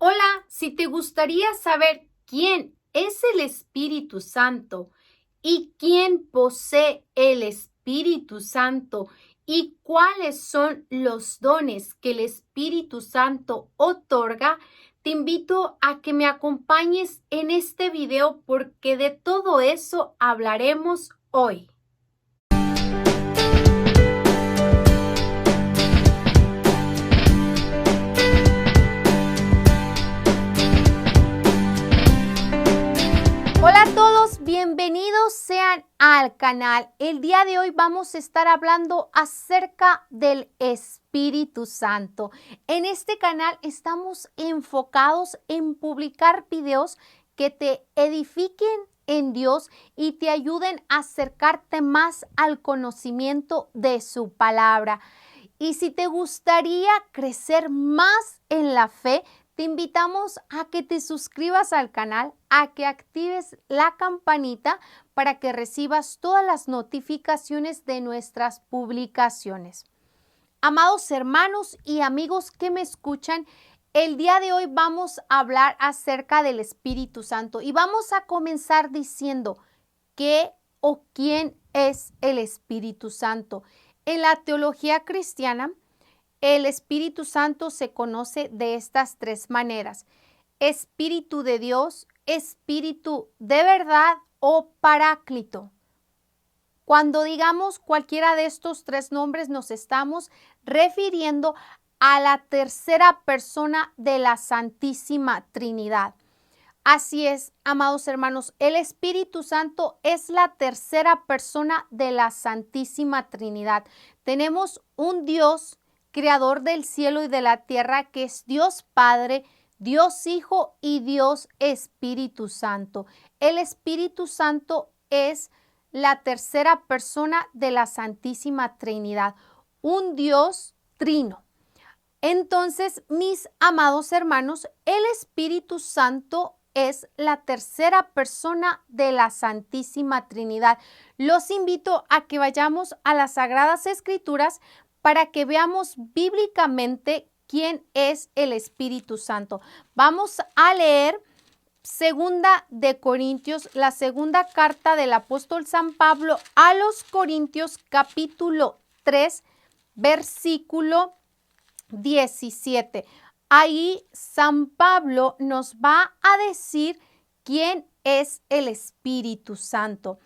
Hola, si te gustaría saber quién es el Espíritu Santo y quién posee el Espíritu Santo y cuáles son los dones que el Espíritu Santo otorga, te invito a que me acompañes en este video porque de todo eso hablaremos hoy. Hola a todos, bienvenidos sean al canal. El día de hoy vamos a estar hablando acerca del Espíritu Santo. En este canal estamos enfocados en publicar videos que te edifiquen en Dios y te ayuden a acercarte más al conocimiento de su palabra. Y si te gustaría crecer más en la fe, te invitamos a que te suscribas al canal, a que actives la campanita para que recibas todas las notificaciones de nuestras publicaciones. Amados hermanos y amigos que me escuchan, el día de hoy vamos a hablar acerca del Espíritu Santo y vamos a comenzar diciendo qué o quién es el Espíritu Santo. En la teología cristiana, el Espíritu Santo se conoce de estas tres maneras: Espíritu de Dios, Espíritu de verdad o Paráclito. Cuando digamos cualquiera de estos tres nombres, nos estamos refiriendo a la tercera persona de la Santísima Trinidad. Así es, amados hermanos, el Espíritu Santo es la tercera persona de la Santísima Trinidad. Tenemos un Dios creador del cielo y de la tierra, que es Dios Padre, Dios Hijo y Dios Espíritu Santo. El Espíritu Santo es la tercera persona de la Santísima Trinidad, un Dios trino. Entonces, mis amados hermanos, el Espíritu Santo es la tercera persona de la Santísima Trinidad. Los invito a que vayamos a las Sagradas Escrituras para que veamos bíblicamente quién es el Espíritu Santo. Vamos a leer Segunda de Corintios, la segunda carta del apóstol San Pablo a los Corintios, capítulo 3, versículo 17. Ahí San Pablo nos va a decir quién es el Espíritu Santo.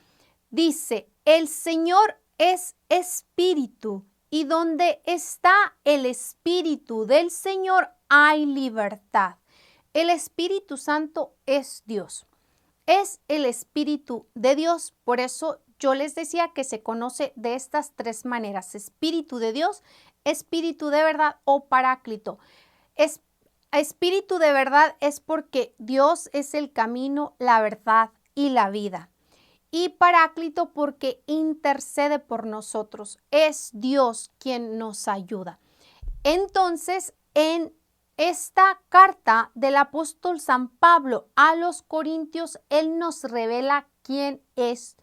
Dice: el Señor es espíritu, y donde está el Espíritu del Señor hay libertad. El Espíritu Santo es Dios. Es el Espíritu de Dios. Por eso yo les decía que se conoce de estas tres maneras: Espíritu de Dios, Espíritu de verdad o Paráclito. Espíritu de verdad es porque Dios es el camino, la verdad y la vida. Y Paráclito porque intercede por nosotros. Es Dios quien nos ayuda. Entonces, en esta carta del apóstol San Pablo a los Corintios, él nos revela quién es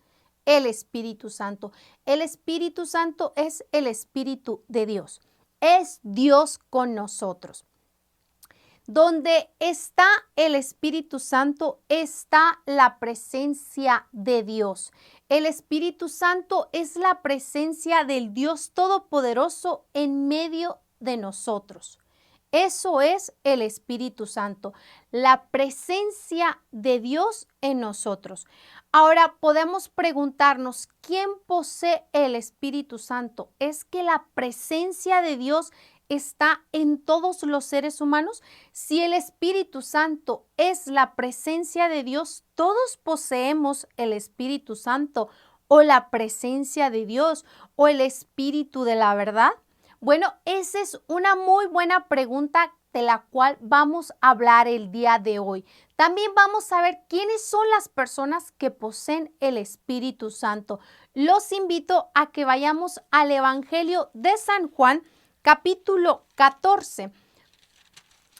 el Espíritu Santo. El Espíritu Santo es el Espíritu de Dios. Es Dios con nosotros. Donde está el Espíritu Santo está la presencia de Dios. El Espíritu Santo es la presencia del Dios Todopoderoso en medio de nosotros. Eso es el Espíritu Santo, la presencia de Dios en nosotros. Ahora podemos preguntarnos, ¿quién posee el Espíritu Santo? ¿Es que la presencia de Dios está en todos los seres humanos? Si el Espíritu Santo es la presencia de Dios, todos poseemos el Espíritu Santo o la presencia de Dios o el Espíritu de la verdad. Bueno, esa es una muy buena pregunta de la cual vamos a hablar el día de hoy. También vamos a ver quiénes son las personas que poseen el Espíritu Santo. Los invito a que vayamos al Evangelio de San Juan, capítulo 14,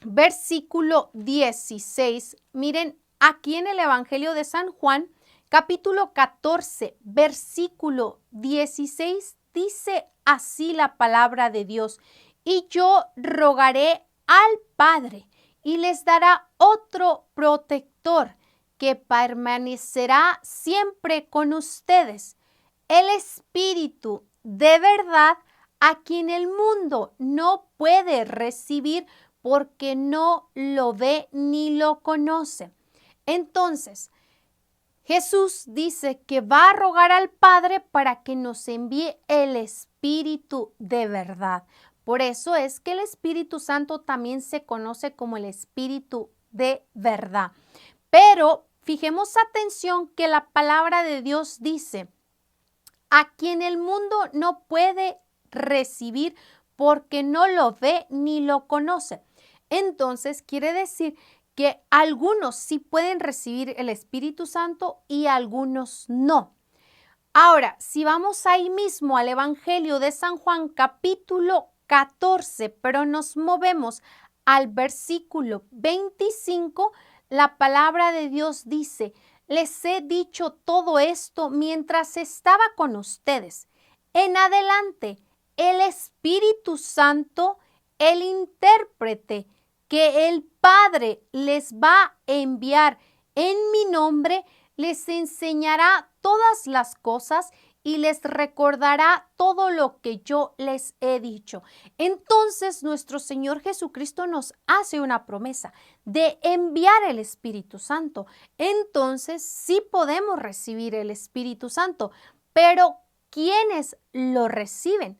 versículo 16. Miren, aquí en el Evangelio de San Juan, capítulo 14, versículo 16, dice así la palabra de Dios: y yo rogaré al Padre, y les dará otro protector que permanecerá siempre con ustedes, el Espíritu de verdad, a quien el mundo no puede recibir porque no lo ve ni lo conoce. Entonces, Jesús dice que va a rogar al Padre para que nos envíe el Espíritu de verdad. Por eso es que el Espíritu Santo también se conoce como el Espíritu de verdad. Pero fijemos atención que la palabra de Dios dice, a quien el mundo no puede recibir porque no lo ve ni lo conoce. Entonces quiere decir que algunos sí pueden recibir el Espíritu Santo y algunos no. Ahora, si vamos ahí mismo al Evangelio de San Juan, capítulo 14, pero nos movemos al versículo 25, la palabra de Dios dice, les he dicho todo esto mientras estaba con ustedes. En adelante, el Espíritu Santo, el intérprete que el Padre les va a enviar en mi nombre, les enseñará todas las cosas y les recordará todo lo que yo les he dicho. Entonces nuestro Señor Jesucristo nos hace una promesa de enviar el Espíritu Santo. Entonces sí podemos recibir el Espíritu Santo, pero ¿quiénes lo reciben?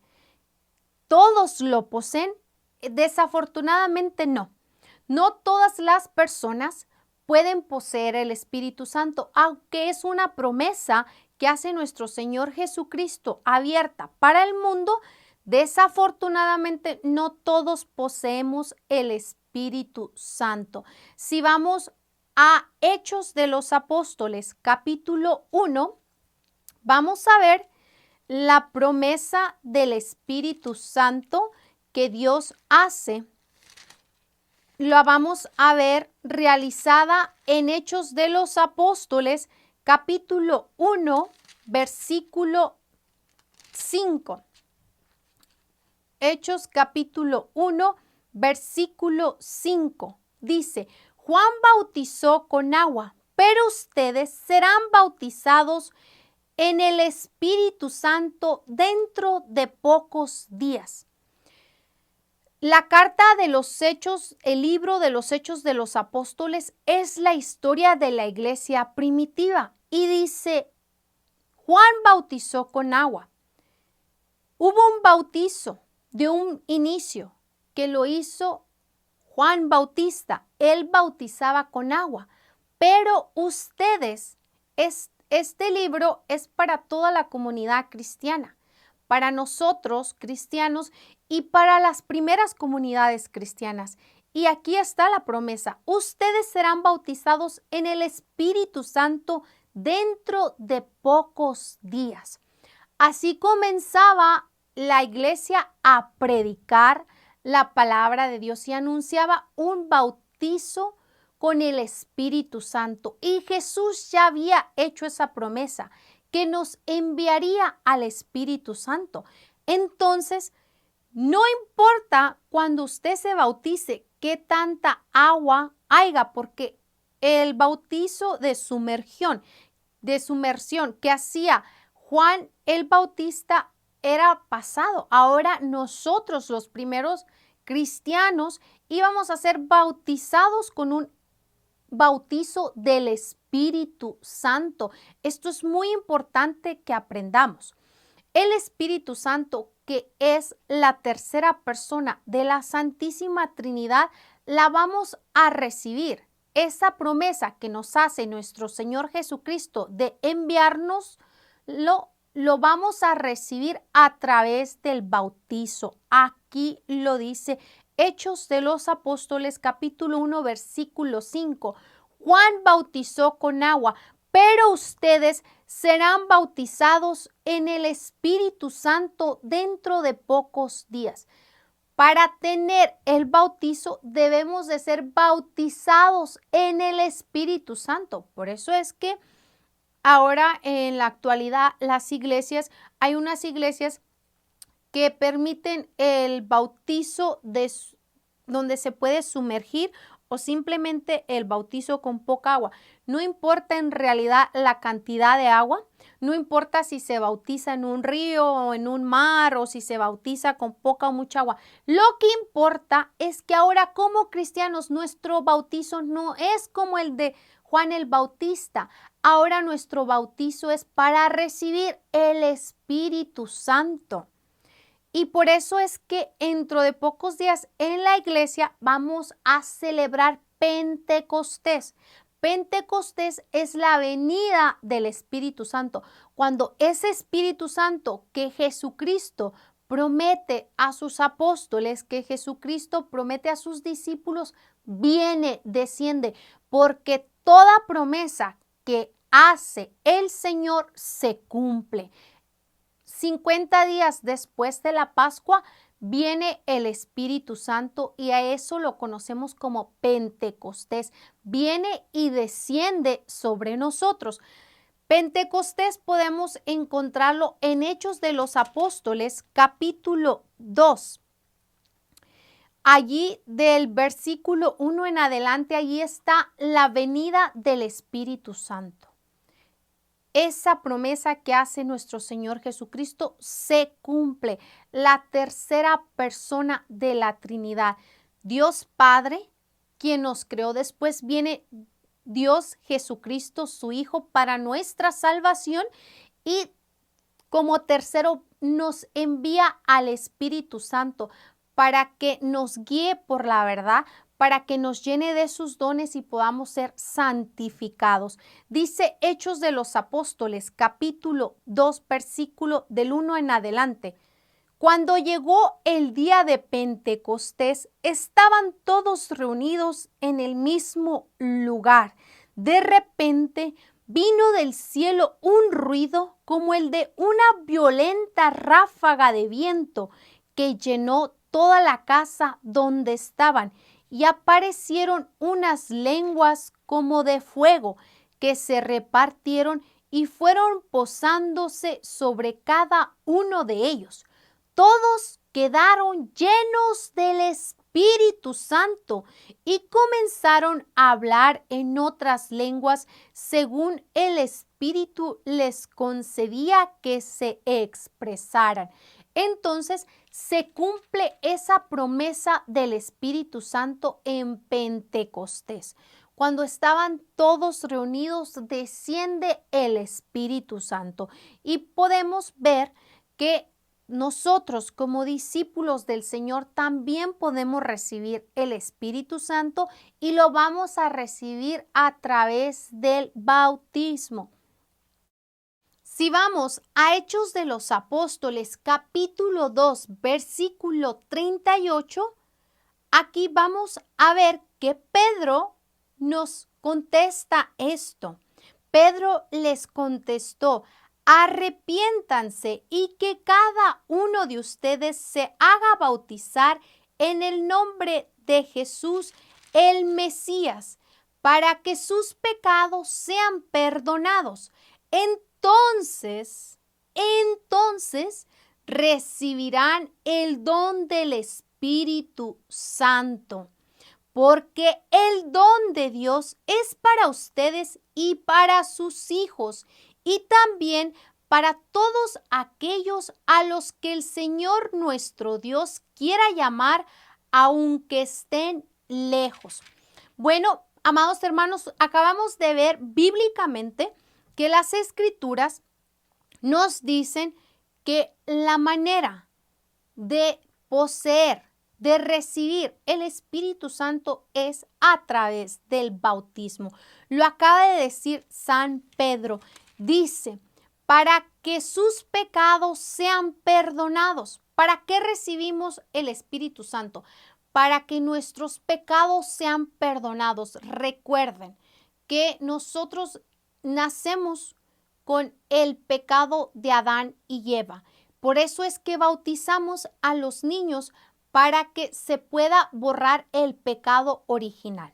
¿Todos lo poseen? Desafortunadamente no. No todas las personas pueden poseer el Espíritu Santo, aunque es una promesa que hace nuestro Señor Jesucristo abierta para el mundo. Desafortunadamente no todos poseemos el Espíritu Santo. Si vamos a Hechos de los Apóstoles, capítulo 1, vamos a ver la promesa del Espíritu Santo que Dios hace. La vamos a ver realizada en Hechos de los Apóstoles, capítulo 1, versículo 5. Hechos capítulo 1, versículo 5. Dice, Juan bautizó con agua, pero ustedes serán bautizados en el Espíritu Santo dentro de pocos días. La carta de los Hechos, el libro de los Hechos de los Apóstoles, es la historia de la iglesia primitiva y dice, Juan bautizó con agua. Hubo un bautizo de un inicio que lo hizo Juan Bautista. Él bautizaba con agua, pero ustedes, este libro es para toda la comunidad cristiana, para nosotros cristianos y para las primeras comunidades cristianas. Y aquí está la promesa, ustedes serán bautizados en el Espíritu Santo dentro de pocos días. Así comenzaba la iglesia a predicar la palabra de Dios y anunciaba un bautizo con el Espíritu Santo. Y Jesús ya había hecho esa promesa, que nos enviaría al Espíritu Santo. Entonces, no importa cuando usted se bautice qué tanta agua haya, porque el bautizo de sumersión que hacía Juan el Bautista era pasado. Ahora nosotros, los primeros cristianos, íbamos a ser bautizados con un bautizo del Espíritu Santo. Esto es muy importante que aprendamos. El Espíritu Santo, que es la tercera persona de la Santísima Trinidad, la vamos a recibir. Esa promesa que nos hace nuestro Señor Jesucristo de enviarnos, lo vamos a recibir a través del bautizo. Aquí lo dice Hechos de los Apóstoles, capítulo 1, versículo 5. Juan bautizó con agua, pero ustedes serán bautizados en el Espíritu Santo dentro de pocos días. Para tener el bautizo debemos de ser bautizados en el Espíritu Santo. Por eso es que ahora en la actualidad hay unas iglesias que permiten el bautizo donde se puede sumergir, o simplemente el bautizo con poca agua. No importa en realidad la cantidad de agua, no importa si se bautiza en un río o en un mar o si se bautiza con poca o mucha agua. Lo que importa es que ahora como cristianos nuestro bautizo no es como el de Juan el Bautista. Ahora nuestro bautizo es para recibir el Espíritu Santo. Y por eso es que dentro de pocos días en la iglesia vamos a celebrar Pentecostés. Pentecostés es la venida del Espíritu Santo. Cuando ese Espíritu Santo que Jesucristo promete a sus apóstoles, que Jesucristo promete a sus discípulos, viene, desciende, porque toda promesa que hace el Señor se cumple. 50 días después de la Pascua viene el Espíritu Santo y a eso lo conocemos como Pentecostés. Viene y desciende sobre nosotros. Pentecostés podemos encontrarlo en Hechos de los Apóstoles, capítulo 2. Allí del versículo 1 en adelante, allí está la venida del Espíritu Santo. Esa promesa que hace nuestro Señor Jesucristo se cumple. La tercera persona de la Trinidad. Dios Padre, quien nos creó, después viene Dios Jesucristo, su Hijo, para nuestra salvación, y como tercero nos envía al Espíritu Santo para que nos guíe por la verdad, para que nos llene de sus dones y podamos ser santificados. Dice Hechos de los Apóstoles, capítulo 2, versículo del 1 en adelante. Cuando llegó el día de Pentecostés, estaban todos reunidos en el mismo lugar. De repente vino del cielo un ruido como el de una violenta ráfaga de viento que llenó toda la casa donde estaban, y aparecieron unas lenguas como de fuego que se repartieron y fueron posándose sobre cada uno de ellos. Todos quedaron llenos del Espíritu Santo y comenzaron a hablar en otras lenguas según el Espíritu les concedía que se expresaran. Entonces se cumple esa promesa del Espíritu Santo en Pentecostés. Cuando estaban todos reunidos, desciende el Espíritu Santo y podemos ver que nosotros como discípulos del Señor también podemos recibir el Espíritu Santo y lo vamos a recibir a través del bautismo. Si vamos a Hechos de los Apóstoles, capítulo 2, versículo 38, aquí vamos a ver que Pedro nos contesta esto. Pedro les contestó: arrepiéntanse y que cada uno de ustedes se haga bautizar en el nombre de Jesús, el Mesías, para que sus pecados sean perdonados. Entonces recibirán el don del Espíritu Santo, porque el don de Dios es para ustedes y para sus hijos, y también para todos aquellos a los que el Señor nuestro Dios quiera llamar, aunque estén lejos. Bueno, amados hermanos, acabamos de ver bíblicamente que las Escrituras nos dicen que la manera de poseer, de recibir el Espíritu Santo es a través del bautismo. Lo acaba de decir San Pedro. Dice, para que sus pecados sean perdonados. ¿Para qué recibimos el Espíritu Santo? Para que nuestros pecados sean perdonados. Recuerden que nosotros nacemos con el pecado de Adán y Eva. Por eso es que bautizamos a los niños, para que se pueda borrar el pecado original.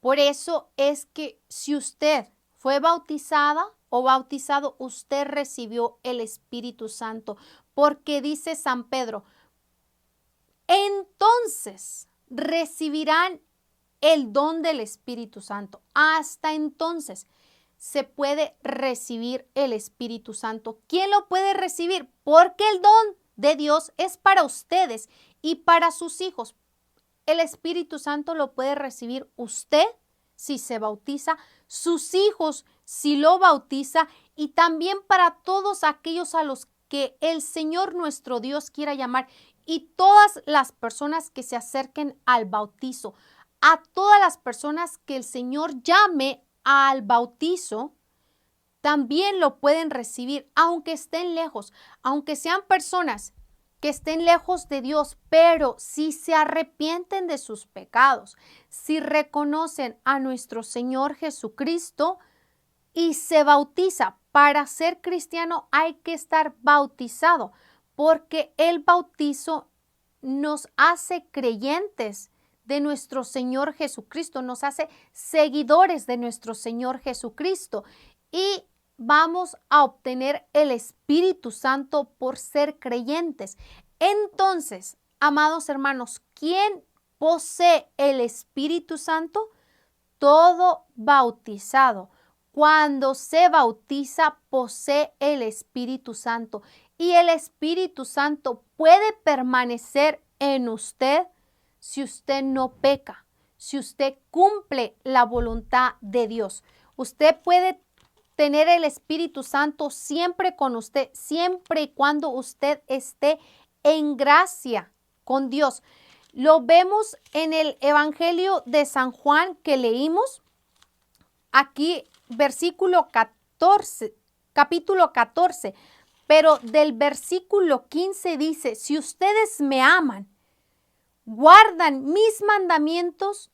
Por eso es que si usted fue bautizada o bautizado, usted recibió el Espíritu Santo, porque dice San Pedro, entonces recibirán el don del Espíritu Santo. Hasta entonces se puede recibir el Espíritu Santo. ¿Quién lo puede recibir? Porque el don de Dios es para ustedes y para sus hijos. El Espíritu Santo lo puede recibir usted si se bautiza, sus hijos si lo bautiza, y también para todos aquellos a los que el Señor nuestro Dios quiera llamar, y todas las personas que se acerquen al bautizo. A todas las personas que el Señor llame al bautizo, también lo pueden recibir, aunque estén lejos, aunque sean personas que estén lejos de Dios, pero si se arrepienten de sus pecados, si reconocen a nuestro Señor Jesucristo y se bautiza. Para ser cristiano hay que estar bautizado, porque el bautizo nos hace creyentes de nuestro Señor Jesucristo, nos hace seguidores de nuestro Señor Jesucristo, y vamos a obtener el Espíritu Santo por ser creyentes. Entonces, amados hermanos, ¿quién posee el Espíritu Santo? Todo bautizado. Cuando se bautiza, posee el Espíritu Santo. Y el Espíritu Santo puede permanecer en usted si usted no peca, si usted cumple la voluntad de Dios. Usted puede tener el Espíritu Santo siempre con usted, siempre y cuando usted esté en gracia con Dios. Lo vemos en el Evangelio de San Juan que leímos. Aquí, capítulo 14, pero del versículo 15 dice: si ustedes me aman, guardan mis mandamientos,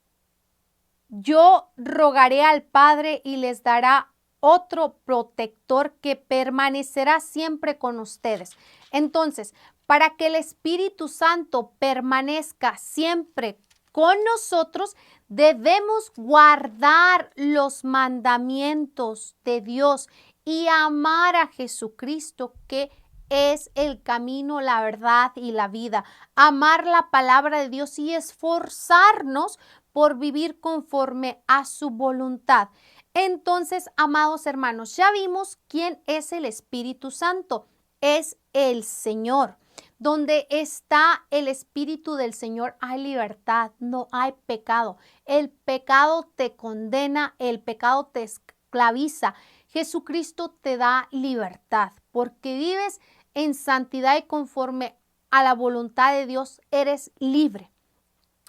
yo rogaré al Padre y les dará otro protector que permanecerá siempre con ustedes. Entonces, para que el Espíritu Santo permanezca siempre con nosotros, debemos guardar los mandamientos de Dios y amar a Jesucristo, que es el camino, la verdad y la vida. Amar la palabra de Dios y esforzarnos por vivir conforme a su voluntad. Entonces, amados hermanos, ya vimos quién es el Espíritu Santo. Es el Señor. Donde está el Espíritu del Señor hay libertad, no hay pecado. El pecado te condena, el pecado te esclaviza. Jesucristo te da libertad porque vives en santidad y conforme a la voluntad de Dios eres libre.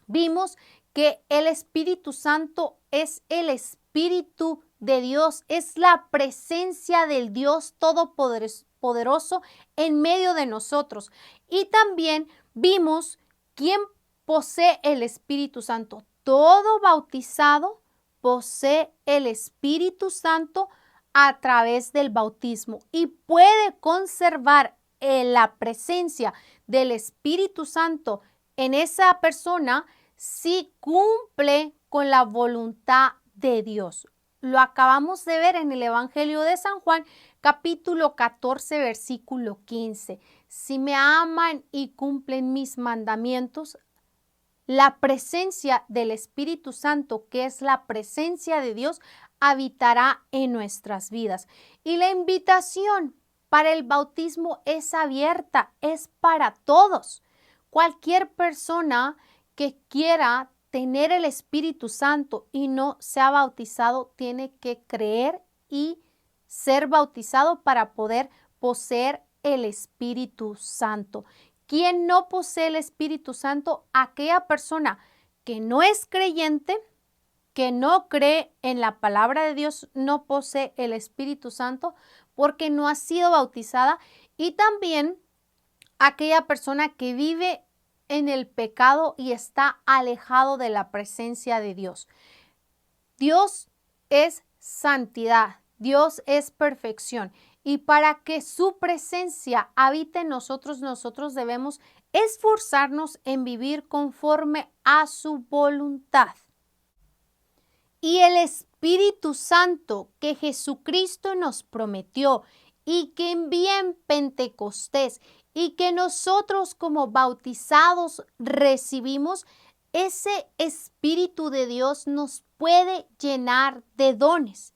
Vimos que el Espíritu Santo es el Espíritu de Dios, es la presencia del Dios Todopoderoso en medio de nosotros. Y también vimos quién posee el Espíritu Santo. Todo bautizado posee el Espíritu Santo a través del bautismo y puede conservar la presencia del Espíritu Santo en esa persona si cumple con la voluntad de Dios. Lo acabamos de ver en el Evangelio de San Juan, capítulo 14, versículo 15. Si me aman y cumplen mis mandamientos, la presencia del Espíritu Santo, que es la presencia de Dios, habitará en nuestras vidas. Y la invitación para el bautismo es abierta, es para todos. Cualquier persona que quiera tener el Espíritu Santo y no se ha bautizado, tiene que creer y ser bautizado para poder poseer el Espíritu Santo. ¿Quién no posee el Espíritu Santo? Aquella persona que no es creyente, que no cree en la palabra de Dios, no posee el Espíritu Santo porque no ha sido bautizada, y también aquella persona que vive en el pecado y está alejado de la presencia de Dios. Dios es santidad, Dios es perfección, y para que su presencia habite en nosotros, nosotros debemos esforzarnos en vivir conforme a su voluntad. Y el Espíritu Santo que Jesucristo nos prometió y que envía en Pentecostés y que nosotros como bautizados recibimos, ese Espíritu de Dios nos puede llenar de dones.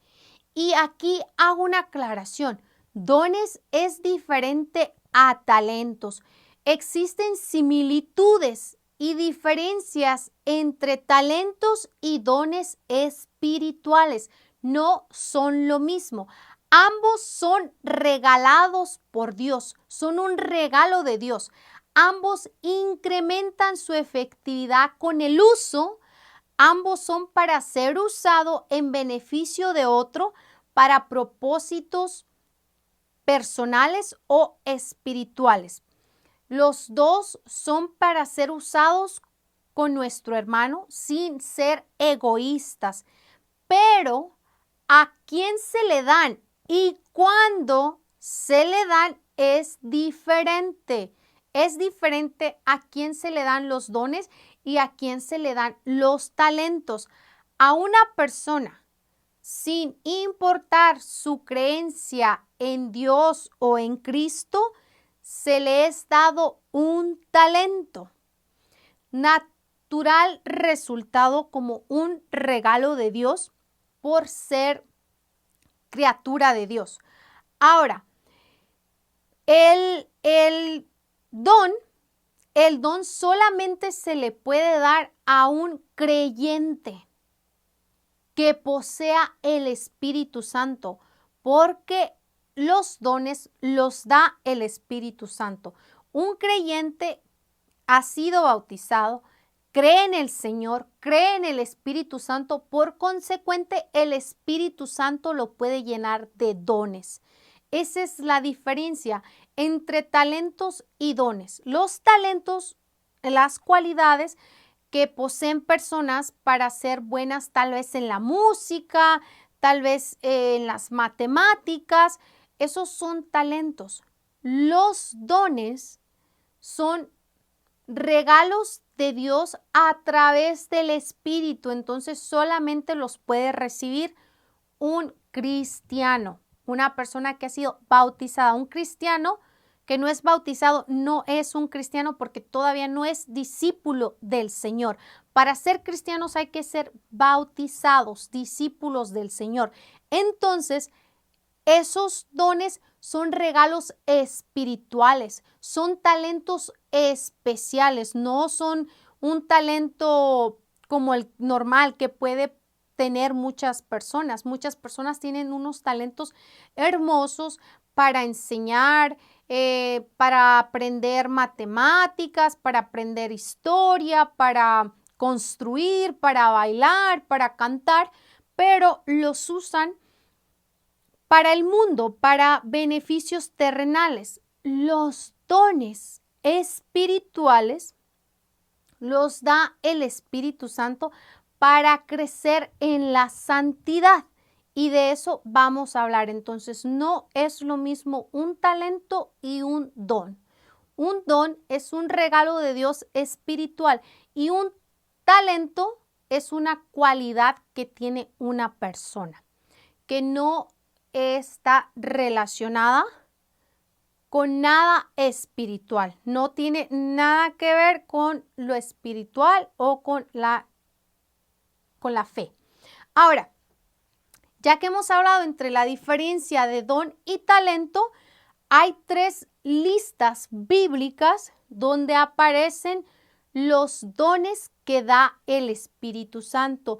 Y aquí hago una aclaración. Dones es diferente a talentos. Existen similitudes y diferencias entre talentos y dones espirituales. No son lo mismo. Ambos son regalados por Dios, son un regalo de Dios. Ambos incrementan su efectividad con el uso. Ambos son para ser usado en beneficio de otro para propósitos personales o espirituales. Los dos son para ser usados con nuestro hermano sin ser egoístas. Pero a quién se le dan y cuándo se le dan es diferente. Es diferente a quién se le dan los dones y a quién se le dan los talentos. A una persona, sin importar su creencia en Dios o en Cristo, se le es dado un talento, natural resultado como un regalo de Dios por ser criatura de Dios. Ahora, el don solamente se le puede dar a un creyente que posea el Espíritu Santo, porque los dones los da el Espíritu Santo. Un creyente ha sido bautizado, cree en el Señor, cree en el Espíritu Santo, por consecuente el Espíritu Santo lo puede llenar de dones. Esa es la diferencia entre talentos y dones. Los talentos, las cualidades que poseen personas para ser buenas tal vez en la música, tal vez en las matemáticas, esos son talentos. Los dones son regalos de Dios a través del Espíritu, entonces solamente los puede recibir un cristiano, una persona que ha sido bautizada. Un cristiano que no es bautizado no es un cristiano porque todavía no es discípulo del Señor. Para ser cristianos hay que ser bautizados, discípulos del Señor. Entonces, esos dones son regalos espirituales, son talentos especiales, no son un talento como el normal que puede tener muchas personas. Muchas personas tienen unos talentos hermosos para enseñar, para aprender matemáticas, para aprender historia, para construir, para bailar, para cantar, pero los usan para el mundo, para beneficios terrenales. Los dones espirituales los da el Espíritu Santo para crecer en la santidad. Y de eso vamos a hablar. Entonces, no es lo mismo un talento y un don. Un don es un regalo de Dios espiritual y un talento es una cualidad que tiene una persona, que no está relacionada con nada espiritual. No tiene nada que ver con lo espiritual o con la fe. Ahora, ya que hemos hablado entre la diferencia de don y talento, hay 3 listas bíblicas donde aparecen los dones que da el Espíritu Santo.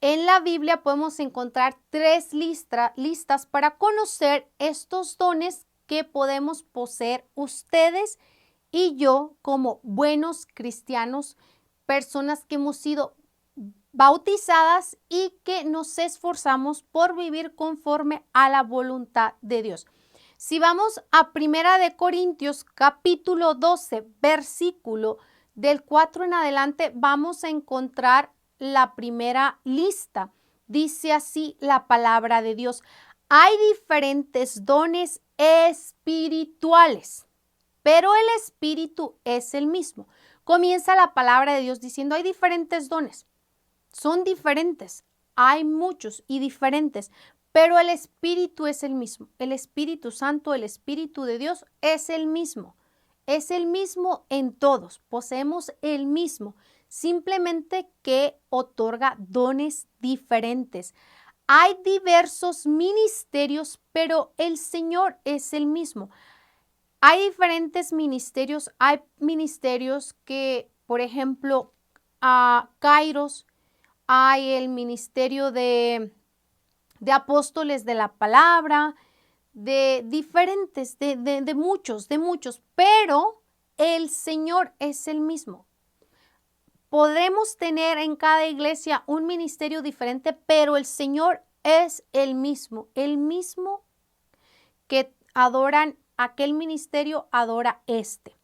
En la Biblia podemos encontrar 3 listas para conocer estos dones que podemos poseer ustedes y yo como buenos cristianos, personas que hemos sido bautizadas y que nos esforzamos por vivir conforme a la voluntad de Dios. Si vamos a 1 de Corintios capítulo 12, versículo del 4 en adelante, vamos a encontrar la primera lista. Dice así la palabra de Dios: hay diferentes dones espirituales, pero el Espíritu es el mismo. Comienza la palabra de Dios diciendo: hay diferentes dones. Son diferentes, hay muchos y diferentes, pero el Espíritu es el mismo. El Espíritu Santo, el Espíritu de Dios es el mismo. Es el mismo en todos, poseemos el mismo. simplemente que otorga dones diferentes. Hay diversos ministerios, pero el Señor es el mismo. Hay diferentes ministerios. Hay ministerios que, por ejemplo, a Kairos, hay el ministerio de apóstoles de la palabra, de diferentes, de muchos, pero el Señor es el mismo. Podremos tener en cada iglesia un ministerio diferente, pero el Señor es el mismo que adoran aquel ministerio, adora este.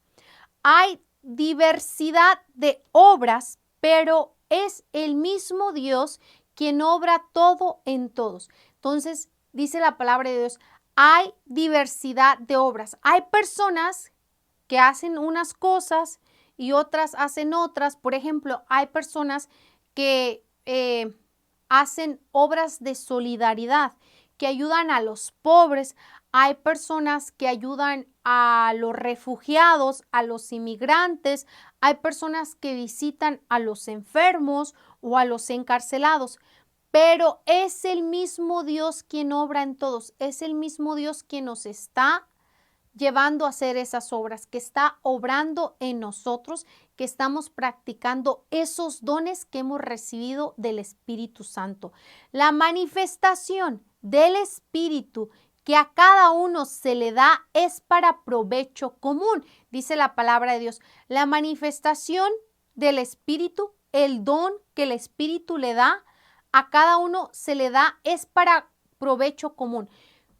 Hay diversidad de obras, pero es el mismo Dios quien obra todo en todos. Entonces, dice la palabra de Dios, hay diversidad de obras. Hay personas que hacen unas cosas y otras hacen otras. Por ejemplo, hay personas que hacen obras de solidaridad, que ayudan a los pobres. Hay personas que ayudan a los refugiados, a los inmigrantes. Hay personas que visitan a los enfermos o a los encarcelados. Pero es el mismo Dios quien obra en todos. Es el mismo Dios quien nos está llevando a hacer esas obras, que está obrando en nosotros, que estamos practicando esos dones que hemos recibido del Espíritu Santo. La manifestación del Espíritu que a cada uno se le da es para provecho común, dice la palabra de Dios. La manifestación del Espíritu, el don que el Espíritu le da, a cada uno se le da es para provecho común.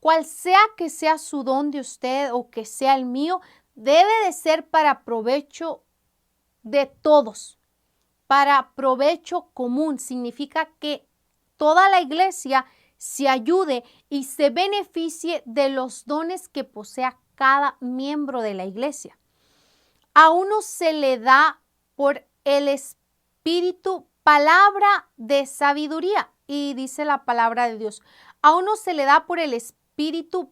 Cual sea que sea su don de usted o que sea el mío, debe de ser para provecho de todos, para provecho común. Significa que toda la iglesia se ayude y se beneficie de los dones que posea cada miembro de la iglesia. A uno se le da por el Espíritu palabra de sabiduría, y dice la palabra de Dios. A uno se le da por el Espíritu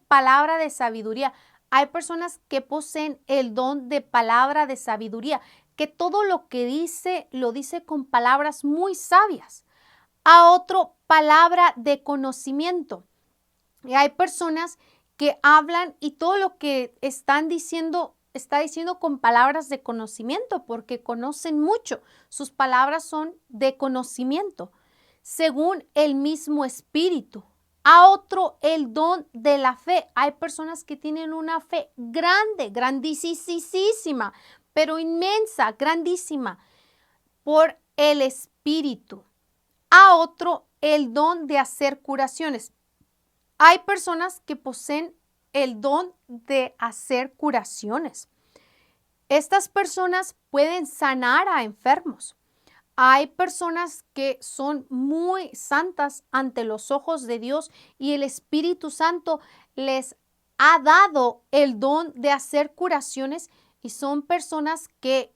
palabra de sabiduría. Hay personas que poseen el don de palabra de sabiduría, que todo lo que dice, lo dice con palabras muy sabias. A otro, palabra de conocimiento. Y hay personas que hablan y todo lo que están diciendo, está diciendo con palabras de conocimiento, porque conocen mucho. Sus palabras son de conocimiento, según el mismo Espíritu. A otro, el don de la fe. Hay personas que tienen una fe grande, grandísima, pero inmensa, grandísima, por el Espíritu. A otro, el don de hacer curaciones. Hay personas que poseen el don de hacer curaciones. Estas personas pueden sanar a enfermos. Hay personas que son muy santas ante los ojos de Dios y el Espíritu Santo les ha dado el don de hacer curaciones, y son personas que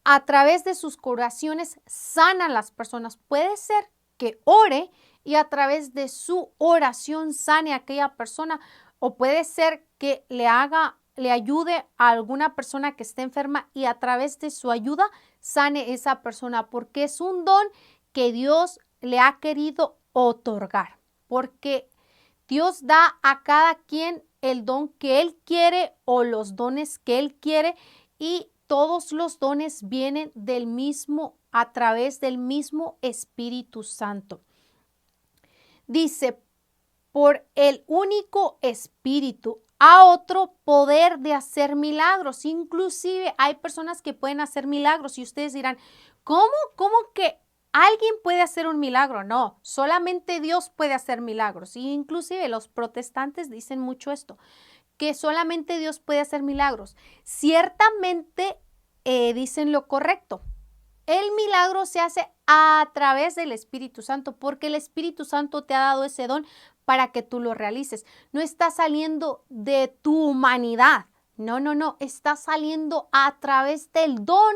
a través de sus curaciones sanan a las personas. Puede ser que ore y a través de su oración sane a aquella persona, o puede ser que le ayude a alguna persona que esté enferma y a través de su ayuda sane esa persona, porque es un don que Dios le ha querido otorgar, porque Dios da a cada quien el don que Él quiere o los dones que Él quiere, y todos los dones vienen del mismo, a través del mismo Espíritu Santo. Dice, por el único Espíritu, a otro poder de hacer milagros. Inclusive hay personas que pueden hacer milagros y ustedes dirán, ¿cómo que alguien puede hacer un milagro? No, solamente Dios puede hacer milagros. Y inclusive los protestantes dicen mucho esto, que solamente Dios puede hacer milagros. Ciertamente dicen lo correcto. El milagro se hace a través del Espíritu Santo, porque el Espíritu Santo te ha dado ese don para que tú lo realices. No está saliendo de tu humanidad. No. Está saliendo a través del don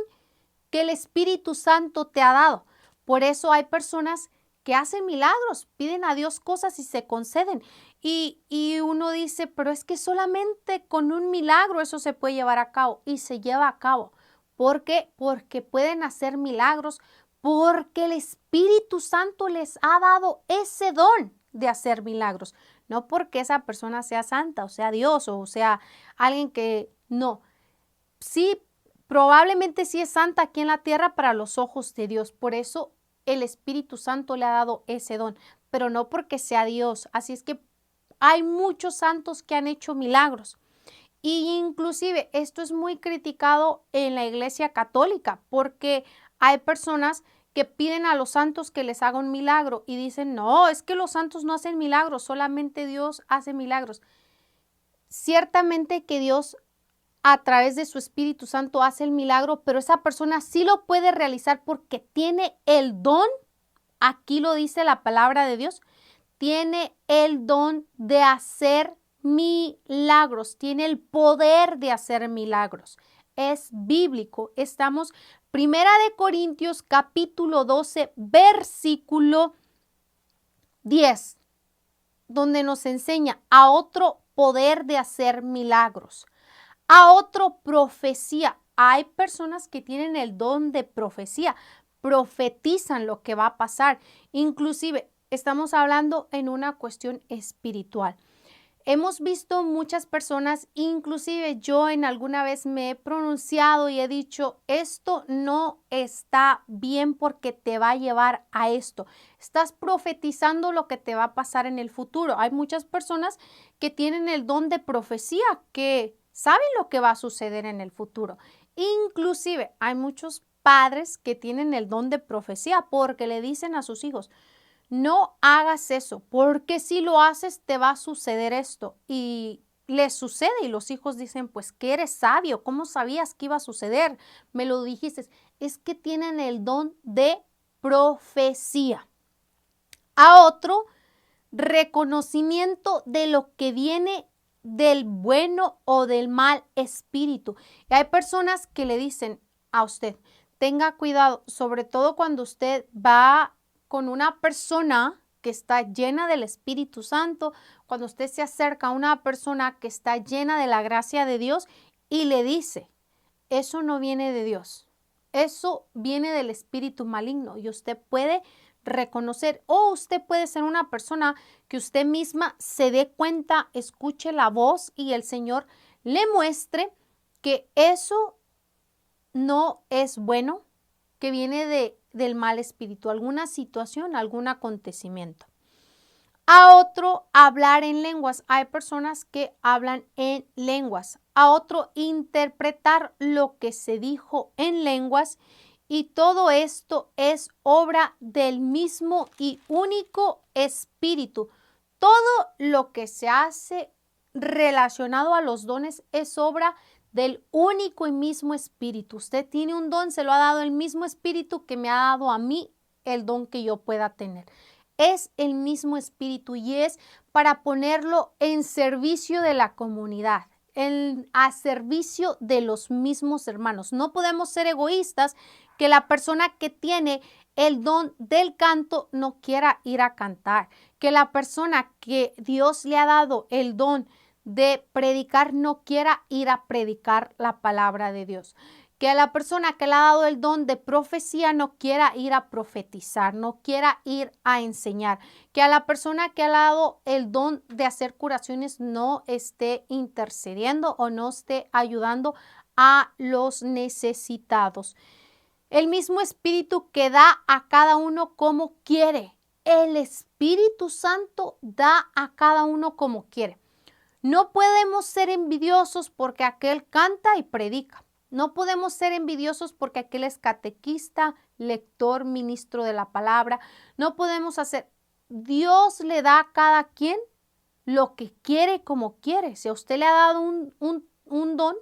que el Espíritu Santo te ha dado. Por eso hay personas que hacen milagros, piden a Dios cosas y se conceden. Y uno dice, pero es que solamente con un milagro eso se puede llevar a cabo, y se lleva a cabo, ¿Por qué? Porque pueden hacer milagros, porque el Espíritu Santo les ha dado ese don de hacer milagros. No porque esa persona sea santa o sea Dios o sea alguien que no. Sí, probablemente sí es santa aquí en la tierra para los ojos de Dios. Por eso el Espíritu Santo le ha dado ese don, pero no porque sea Dios. Así es que hay muchos santos que han hecho milagros. Y inclusive esto es muy criticado en la Iglesia Católica porque hay personas que piden a los santos que les haga un milagro y dicen, no, es que los santos no hacen milagros, solamente Dios hace milagros. Ciertamente que Dios a través de su Espíritu Santo hace el milagro, pero esa persona sí lo puede realizar porque tiene el don, aquí lo dice la palabra de Dios, tiene el don de hacer milagros, tiene el poder de hacer milagros. Es bíblico. Estamos Primera de Corintios capítulo 12, versículo 10, donde nos enseña a otro poder de hacer milagros, a otro profecía. Hay personas que tienen el don de profecía, profetizan lo que va a pasar. Inclusive estamos hablando en una cuestión espiritual. Hemos visto muchas personas, inclusive yo en alguna vez me he pronunciado y he dicho, esto no está bien porque te va a llevar a esto. Estás profetizando lo que te va a pasar en el futuro. Hay muchas personas que tienen el don de profecía, que saben lo que va a suceder en el futuro. Inclusive hay muchos padres que tienen el don de profecía porque le dicen a sus hijos, no hagas eso, porque si lo haces te va a suceder esto. Y les sucede y los hijos dicen, pues que eres sabio, ¿cómo sabías que iba a suceder? Me lo dijiste. Es que tienen el don de profecía. A otro, reconocimiento de lo que viene del bueno o del mal espíritu. Y hay personas que le dicen a usted, tenga cuidado, sobre todo cuando usted va con una persona que está llena del Espíritu Santo, cuando usted se acerca a una persona que está llena de la gracia de Dios y le dice, eso no viene de Dios, eso viene del espíritu maligno y usted puede reconocer o usted puede ser una persona que usted misma se dé cuenta, escuche la voz y el Señor le muestre que eso no es bueno, que viene del mal espíritu, alguna situación, algún acontecimiento. A otro, hablar en lenguas. Hay personas que hablan en lenguas. A otro, interpretar lo que se dijo en lenguas. Y todo esto es obra del mismo y único espíritu. Todo lo que se hace relacionado a los dones es obra del único y mismo espíritu. Usted tiene un don, se lo ha dado el mismo espíritu que me ha dado a mí el don que yo pueda tener. Es el mismo espíritu y es para ponerlo en servicio de la comunidad, a servicio de los mismos hermanos. No podemos ser egoístas, que la persona que tiene el don del canto no quiera ir a cantar, que la persona que Dios le ha dado el don de predicar no quiera ir a predicar la palabra de Dios, que a la persona que le ha dado el don de profecía no quiera ir a profetizar, no quiera ir a enseñar, que a la persona que le ha dado el don de hacer curaciones no esté intercediendo o no esté ayudando a los necesitados. El mismo espíritu que da a cada uno como quiere. El Espíritu Santo da a cada uno como quiere. No podemos ser envidiosos porque aquel canta y predica. No podemos ser envidiosos porque aquel es catequista, lector, ministro de la palabra. No podemos hacer. Dios le da a cada quien lo que quiere como quiere. Si a usted le ha dado un don,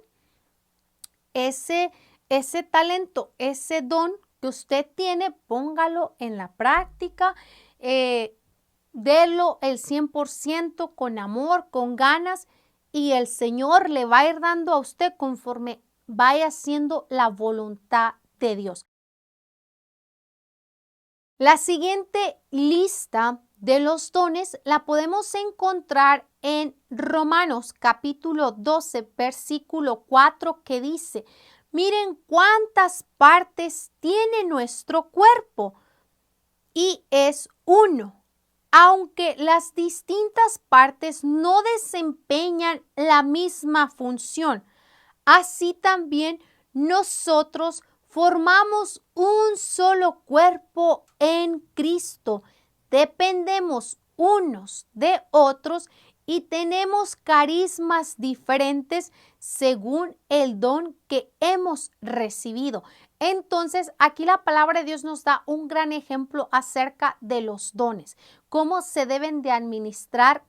ese talento, ese don que usted tiene, póngalo en la práctica. Délo el 100% con amor, con ganas, y el Señor le va a ir dando a usted conforme vaya haciendo la voluntad de Dios. La siguiente lista de los dones la podemos encontrar en Romanos capítulo 12, versículo 4, que dice: Miren cuántas partes tiene nuestro cuerpo y es uno. Aunque las distintas partes no desempeñan la misma función, así también nosotros formamos un solo cuerpo en Cristo. Dependemos unos de otros y tenemos carismas diferentes según el don que hemos recibido. Entonces, aquí la palabra de Dios nos da un gran ejemplo acerca de los dones, cómo se deben de administrar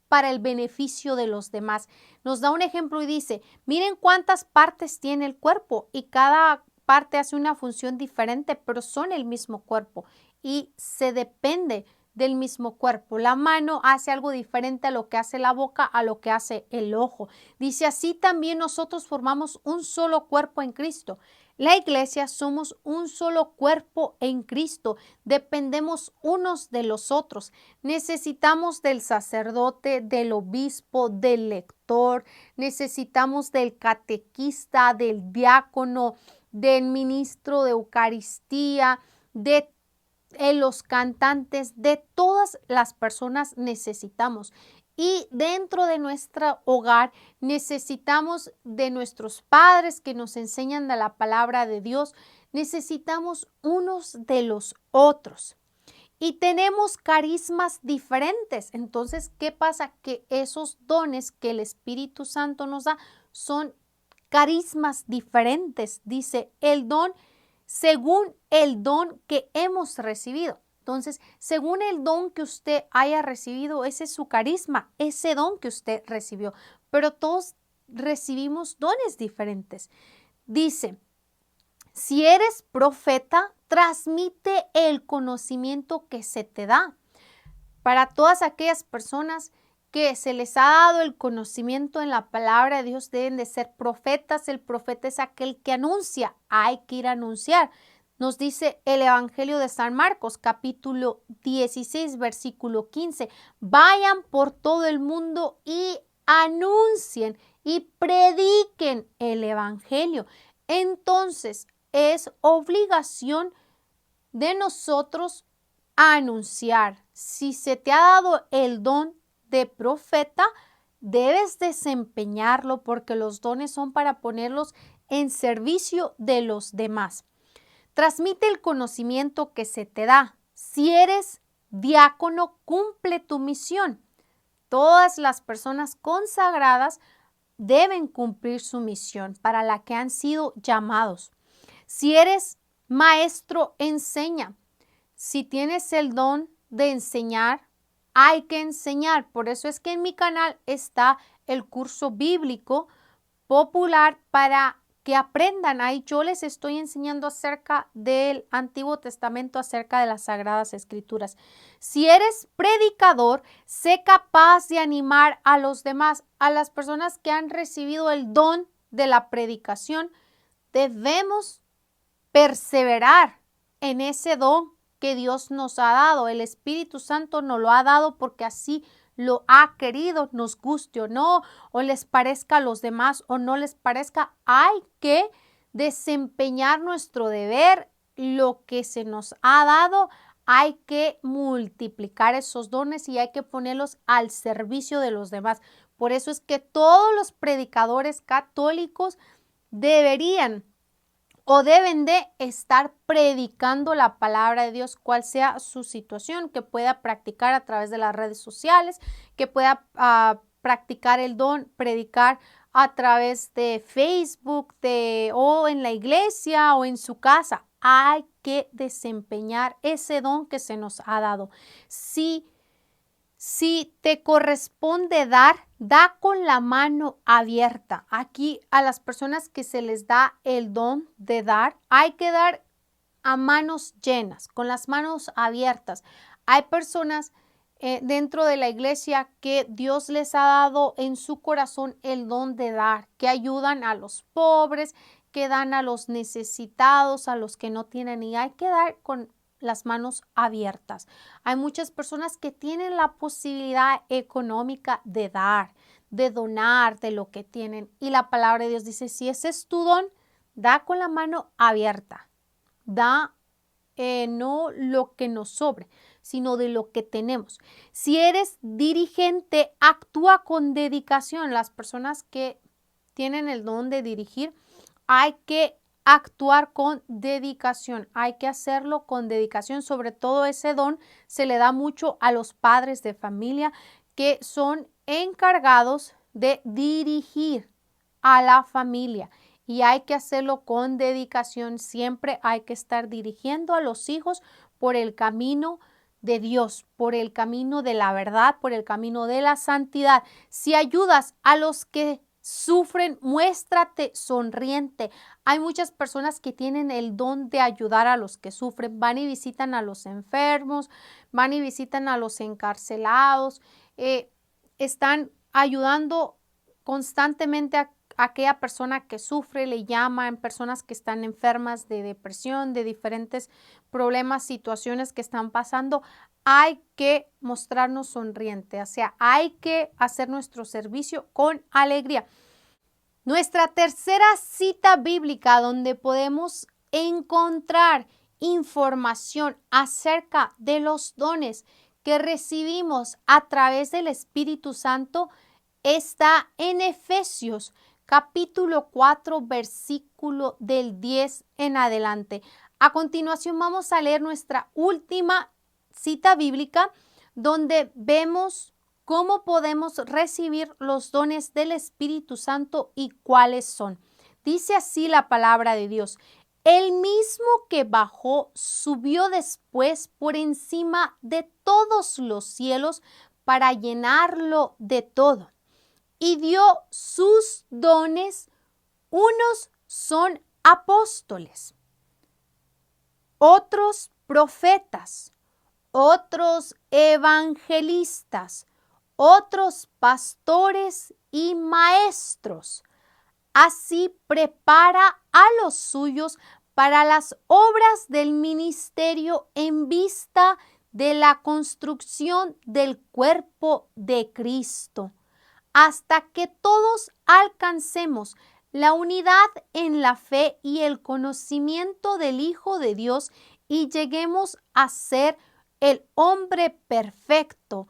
para el beneficio de los demás. Nos da un ejemplo y dice, miren cuántas partes tiene el cuerpo y cada parte hace una función diferente, pero son el mismo cuerpo y se depende del mismo cuerpo. La mano hace algo diferente a lo que hace la boca, a lo que hace el ojo. Dice, así también nosotros formamos un solo cuerpo en Cristo. La iglesia somos un solo cuerpo en Cristo, dependemos unos de los otros. Necesitamos del sacerdote, del obispo, del lector, necesitamos del catequista, del diácono, del ministro de Eucaristía, de los cantantes, de todas las personas necesitamos. Y dentro de nuestro hogar necesitamos de nuestros padres que nos enseñan de la palabra de Dios. Necesitamos unos de los otros. Y tenemos carismas diferentes. Entonces, ¿qué pasa? Que esos dones que el Espíritu Santo nos da son carismas diferentes. Dice el don según el don que hemos recibido. Entonces, según el don que usted haya recibido, ese es su carisma, ese don que usted recibió. Pero todos recibimos dones diferentes. Dice, si eres profeta, transmite el conocimiento que se te da. Para todas aquellas personas que se les ha dado el conocimiento en la palabra de Dios, deben de ser profetas. El profeta es aquel que anuncia, hay que ir a anunciar. Nos dice el Evangelio de San Marcos, capítulo 16, versículo 15. Vayan por todo el mundo y anuncien y prediquen el Evangelio. Entonces, es obligación de nosotros anunciar. Si se te ha dado el don de profeta, debes desempeñarlo porque los dones son para ponerlos en servicio de los demás. Transmite el conocimiento que se te da. Si eres diácono, cumple tu misión. Todas las personas consagradas deben cumplir su misión para la que han sido llamados. Si eres maestro, enseña. Si tienes el don de enseñar, hay que enseñar. Por eso es que en mi canal está el curso bíblico popular para que aprendan. Ahí yo les estoy enseñando acerca del Antiguo Testamento, acerca de las Sagradas Escrituras. Si eres predicador, sé capaz de animar a los demás, a las personas que han recibido el don de la predicación. Debemos perseverar en ese don que Dios nos ha dado. El Espíritu Santo nos lo ha dado porque así lo ha querido, nos guste o no, o les parezca a los demás o no les parezca. Hay que desempeñar nuestro deber, lo que se nos ha dado. Hay que multiplicar esos dones y hay que ponerlos al servicio de los demás. Por eso es que todos los predicadores católicos deberían o deben de estar predicando la palabra de Dios, cual sea su situación, que pueda practicar a través de las redes sociales, que pueda practicar el don, predicar a través de Facebook o en la iglesia o en su casa. Hay que desempeñar ese don que se nos ha dado. Si te corresponde dar, da con la mano abierta. Aquí a las personas que se les da el don de dar, hay que dar a manos llenas, con las manos abiertas. Hay personas dentro de la iglesia que Dios les ha dado en su corazón el don de dar, que ayudan a los pobres, que dan a los necesitados, a los que no tienen, y hay que dar con las manos abiertas. Hay muchas personas que tienen la posibilidad económica de dar, de donar de lo que tienen. Y la palabra de Dios dice, si ese es tu don, da con la mano abierta, da no lo que nos sobre, sino de lo que tenemos. Si eres dirigente, actúa con dedicación. Las personas que tienen el don de dirigir, hay que actuar con dedicación, hay que hacerlo con dedicación. Sobre todo ese don se le da mucho a los padres de familia que son encargados de dirigir a la familia. Y hay que hacerlo con dedicación. Siempre hay que estar dirigiendo a los hijos por el camino de Dios, por el camino de la verdad, por el camino de la santidad. Si ayudas a los que sufren, muéstrate sonriente. Hay muchas personas que tienen el don de ayudar a los que sufren. Van y visitan a los enfermos, van y visitan a los encarcelados. Están ayudando constantemente a aquella persona que sufre, le llaman, personas que están enfermas de depresión, de diferentes problemas, situaciones que están pasando. Hay que mostrarnos sonrientes, o sea, hay que hacer nuestro servicio con alegría. Nuestra tercera cita bíblica donde podemos encontrar información acerca de los dones que recibimos a través del Espíritu Santo está en Efesios capítulo 4, versículo del 10 en adelante. A continuación vamos a leer nuestra última cita bíblica donde vemos cómo podemos recibir los dones del Espíritu Santo y cuáles son. Dice así la palabra de Dios: el mismo que bajó subió después por encima de todos los cielos para llenarlo de todo. Y dio sus dones. Unos son apóstoles, otros profetas, otros evangelistas, otros pastores y maestros. Así prepara a los suyos para las obras del ministerio en vista de la construcción del cuerpo de Cristo, hasta que todos alcancemos la unidad en la fe y el conocimiento del Hijo de Dios y lleguemos a ser el hombre perfecto,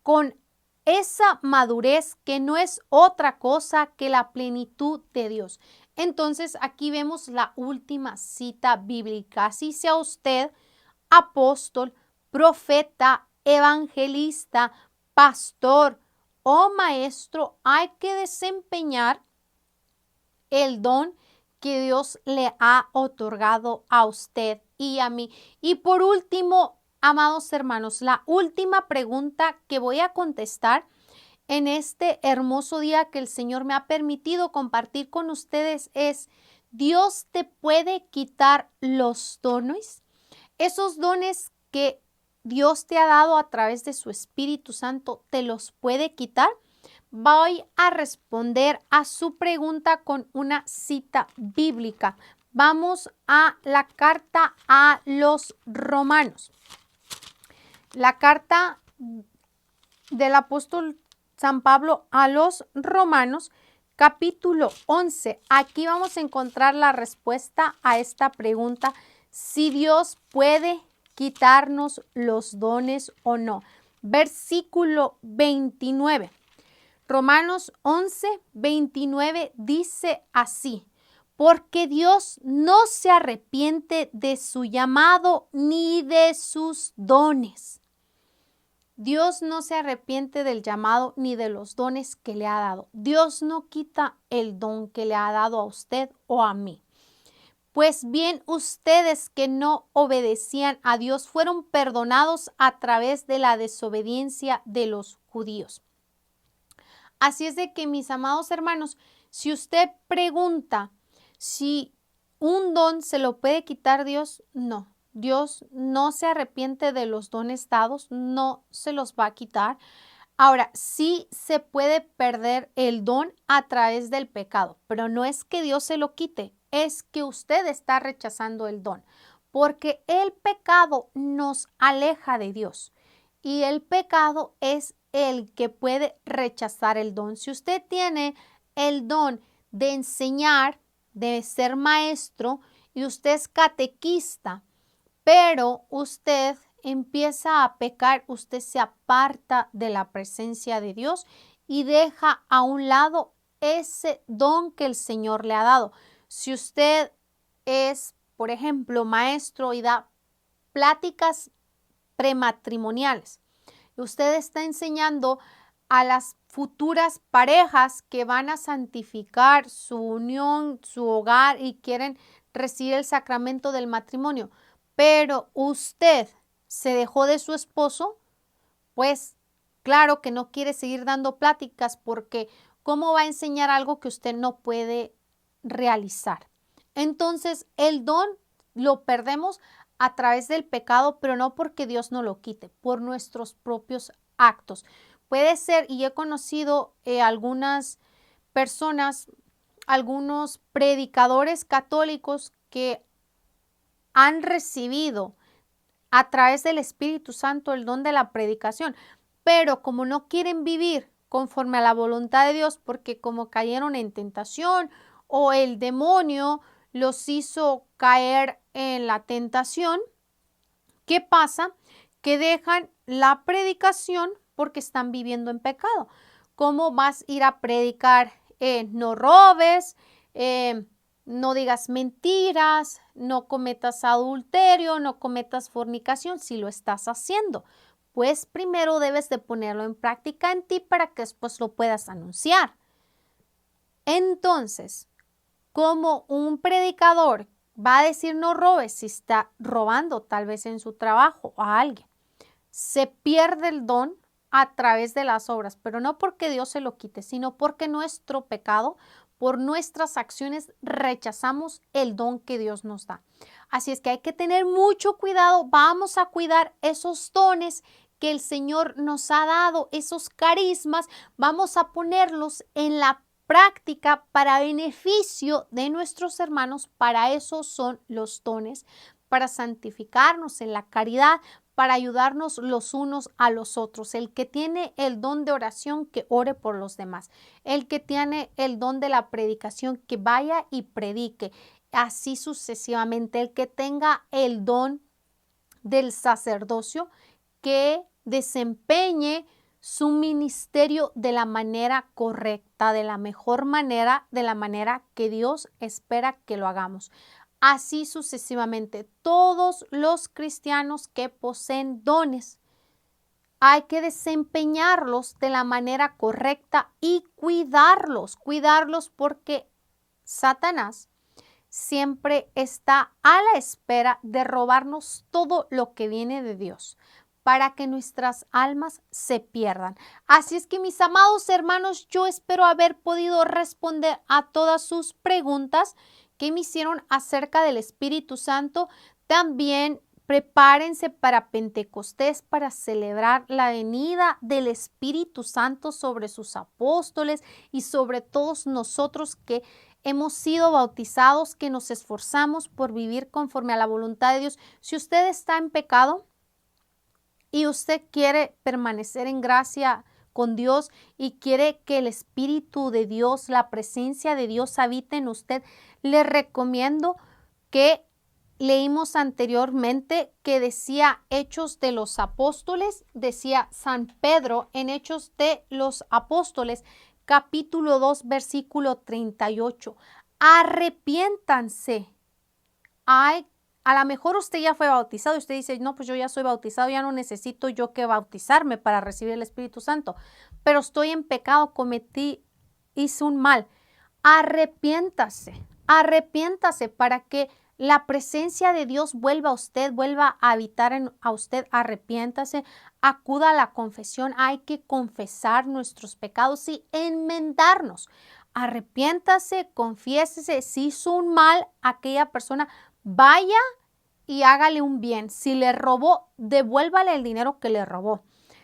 con esa madurez que no es otra cosa que la plenitud de Dios. Entonces aquí vemos la última cita bíblica. Así sea usted apóstol, profeta, evangelista, pastor o maestro, hay que desempeñar el don que Dios le ha otorgado a usted y a mí. Y por último, amados hermanos, la última pregunta que voy a contestar en este hermoso día que el Señor me ha permitido compartir con ustedes es: ¿Dios te puede quitar los dones? Esos dones que Dios te ha dado a través de su Espíritu Santo, ¿te los puede quitar? Voy a responder a su pregunta con una cita bíblica. Vamos a la carta a los Romanos. La carta del apóstol San Pablo a los Romanos, capítulo 11. Aquí vamos a encontrar la respuesta a esta pregunta: si Dios puede quitarnos los dones o no. Versículo 29. Romanos 11, 29 dice así: porque Dios no se arrepiente de su llamado ni de sus dones. Dios no se arrepiente del llamado ni de los dones que le ha dado. Dios no quita el don que le ha dado a usted o a mí. Pues bien, ustedes que no obedecían a Dios fueron perdonados a través de la desobediencia de los judíos. Así es de que, mis amados hermanos, si usted pregunta si un don se lo puede quitar Dios, no. Dios no se arrepiente de los dones dados, no se los va a quitar. Ahora, sí se puede perder el don a través del pecado, pero no es que Dios se lo quite, es que usted está rechazando el don, porque el pecado nos aleja de Dios y el pecado es el que puede rechazar el don. Si usted tiene el don de enseñar, de ser maestro y usted es catequista, pero usted empieza a pecar, usted se aparta de la presencia de Dios y deja a un lado ese don que el Señor le ha dado. Si usted es, por ejemplo, maestro y da pláticas prematrimoniales, usted está enseñando a las futuras parejas que van a santificar su unión, su hogar y quieren recibir el sacramento del matrimonio, pero usted se dejó de su esposo, pues claro que no quiere seguir dando pláticas, porque ¿cómo va a enseñar algo que usted no puede realizar? Entonces el don lo perdemos a través del pecado, pero no porque Dios no lo quite, por nuestros propios actos. Puede ser, y he conocido algunas personas, algunos predicadores católicos que han recibido a través del Espíritu Santo el don de la predicación, pero como no quieren vivir conforme a la voluntad de Dios, porque como cayeron en tentación o el demonio los hizo caer en la tentación, ¿qué pasa? Que dejan la predicación porque están viviendo en pecado. ¿Cómo vas a ir a predicar? No robes, no digas mentiras, no cometas adulterio, no cometas fornicación si lo estás haciendo. Pues primero debes de ponerlo en práctica en ti para que después lo puedas anunciar. Entonces, como un predicador va a decir no robes si está robando tal vez en su trabajo a alguien, se pierde el don a través de las obras, pero no porque Dios se lo quite, sino porque nuestro pecado, por nuestras acciones, rechazamos el don que Dios nos da. Así es que hay que tener mucho cuidado. Vamos a cuidar esos dones que el Señor nos ha dado, esos carismas, vamos a ponerlos en la práctica para beneficio de nuestros hermanos. Para eso son los dones, para santificarnos en la caridad, para ayudarnos los unos a los otros. El que tiene el don de oración, que ore por los demás. El que tiene el don de la predicación, que vaya y predique. Así sucesivamente. El que tenga el don del sacerdocio, que desempeñe su ministerio de la manera correcta, de la mejor manera, de la manera que Dios espera que lo hagamos. Así sucesivamente, todos los cristianos que poseen dones, hay que desempeñarlos de la manera correcta y cuidarlos porque Satanás siempre está a la espera de robarnos todo lo que viene de Dios, para que nuestras almas se pierdan. Así es que, mis amados hermanos, yo espero haber podido responder a todas sus preguntas que me hicieron acerca del Espíritu Santo. También prepárense para Pentecostés, para celebrar la venida del Espíritu Santo sobre sus apóstoles y sobre todos nosotros que hemos sido bautizados, que nos esforzamos por vivir conforme a la voluntad de Dios. Si usted está en pecado y usted quiere permanecer en gracia con Dios y quiere que el Espíritu de Dios, la presencia de Dios habite en usted, le recomiendo que leímos anteriormente que decía Hechos de los Apóstoles, decía San Pedro en Hechos de los Apóstoles, capítulo 2, versículo 38. Arrepiéntanse. A lo mejor usted ya fue bautizado y usted dice, no, pues yo ya soy bautizado, ya no necesito yo que bautizarme para recibir el Espíritu Santo, pero estoy en pecado, hice un mal. Arrepiéntase para que la presencia de Dios vuelva a usted, vuelva a habitar a usted. Arrepiéntase, acuda a la confesión. Hay que confesar nuestros pecados y enmendarnos. Arrepiéntase, confiésese. Si hizo un mal a aquella persona, vaya y hágale un bien. Si le robó, devuélvale el dinero que le robó.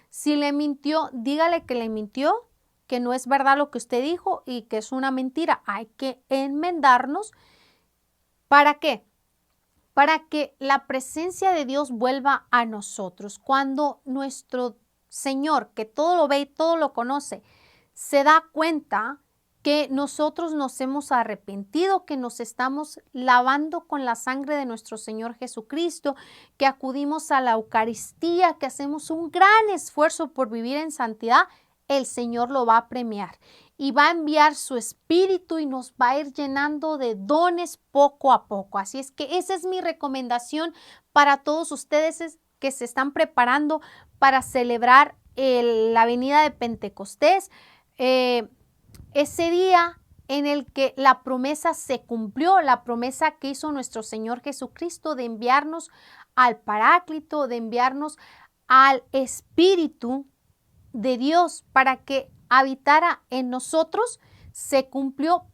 Si le mintió, dígale que le mintió, que no es verdad lo que usted dijo y que es una mentira. Hay que enmendarnos. ¿Para qué? Para que la presencia de Dios vuelva a nosotros. Cuando nuestro Señor, que todo lo ve y todo lo conoce, se da cuenta que nosotros nos hemos arrepentido, que nos estamos lavando con la sangre de nuestro Señor Jesucristo, que acudimos a la Eucaristía, que hacemos un gran esfuerzo por vivir en santidad, el Señor lo va a premiar y va a enviar su Espíritu y nos va a ir llenando de dones poco a poco. Así es que esa es mi recomendación para todos ustedes que se están preparando para celebrar la venida de Pentecostés. Ese día en el que la promesa se cumplió, la promesa que hizo nuestro Señor Jesucristo de enviarnos al Paráclito, de enviarnos al Espíritu de Dios para que habitara en nosotros, se cumplió.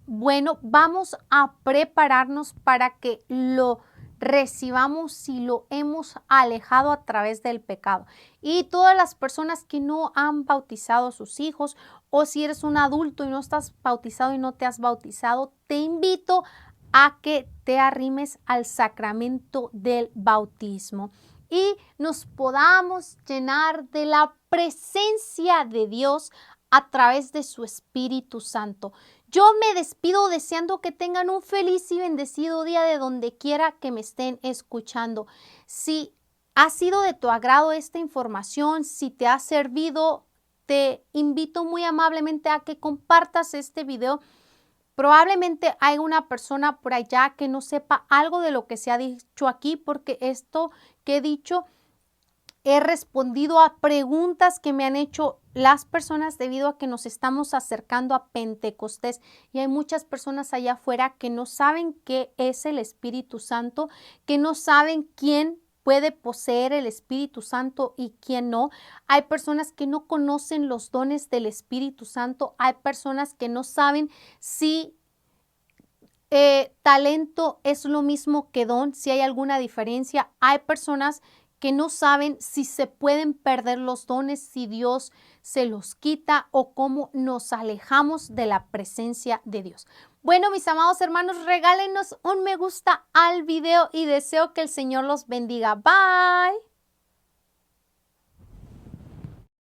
Bueno, vamos a prepararnos para que lo recibamos si lo hemos alejado a través del pecado. Y todas las personas que no han bautizado a sus hijos, o si eres un adulto y no estás bautizado y no te has bautizado, te invito a que te arrimes al sacramento del bautismo y nos podamos llenar de la presencia de Dios a través de su Espíritu Santo. Yo me despido deseando que tengan un feliz y bendecido día de donde quiera que me estén escuchando. Si ha sido de tu agrado esta información, si te ha servido, te invito muy amablemente a que compartas este video. Probablemente hay una persona por allá que no sepa algo de lo que se ha dicho aquí, porque esto que he dicho he respondido a preguntas que me han hecho las personas debido a que nos estamos acercando a Pentecostés y hay muchas personas allá afuera que no saben qué es el Espíritu Santo, que no saben quién puede poseer el Espíritu Santo y quién no. Hay personas que no conocen los dones del Espíritu Santo, hay personas que no saben si talento es lo mismo que don, si hay alguna diferencia. Hay personas que no saben si se pueden perder los dones, si Dios se los quita o cómo nos alejamos de la presencia de Dios. Bueno, mis amados hermanos, regálenos un me gusta al video y deseo que el Señor los bendiga. Bye.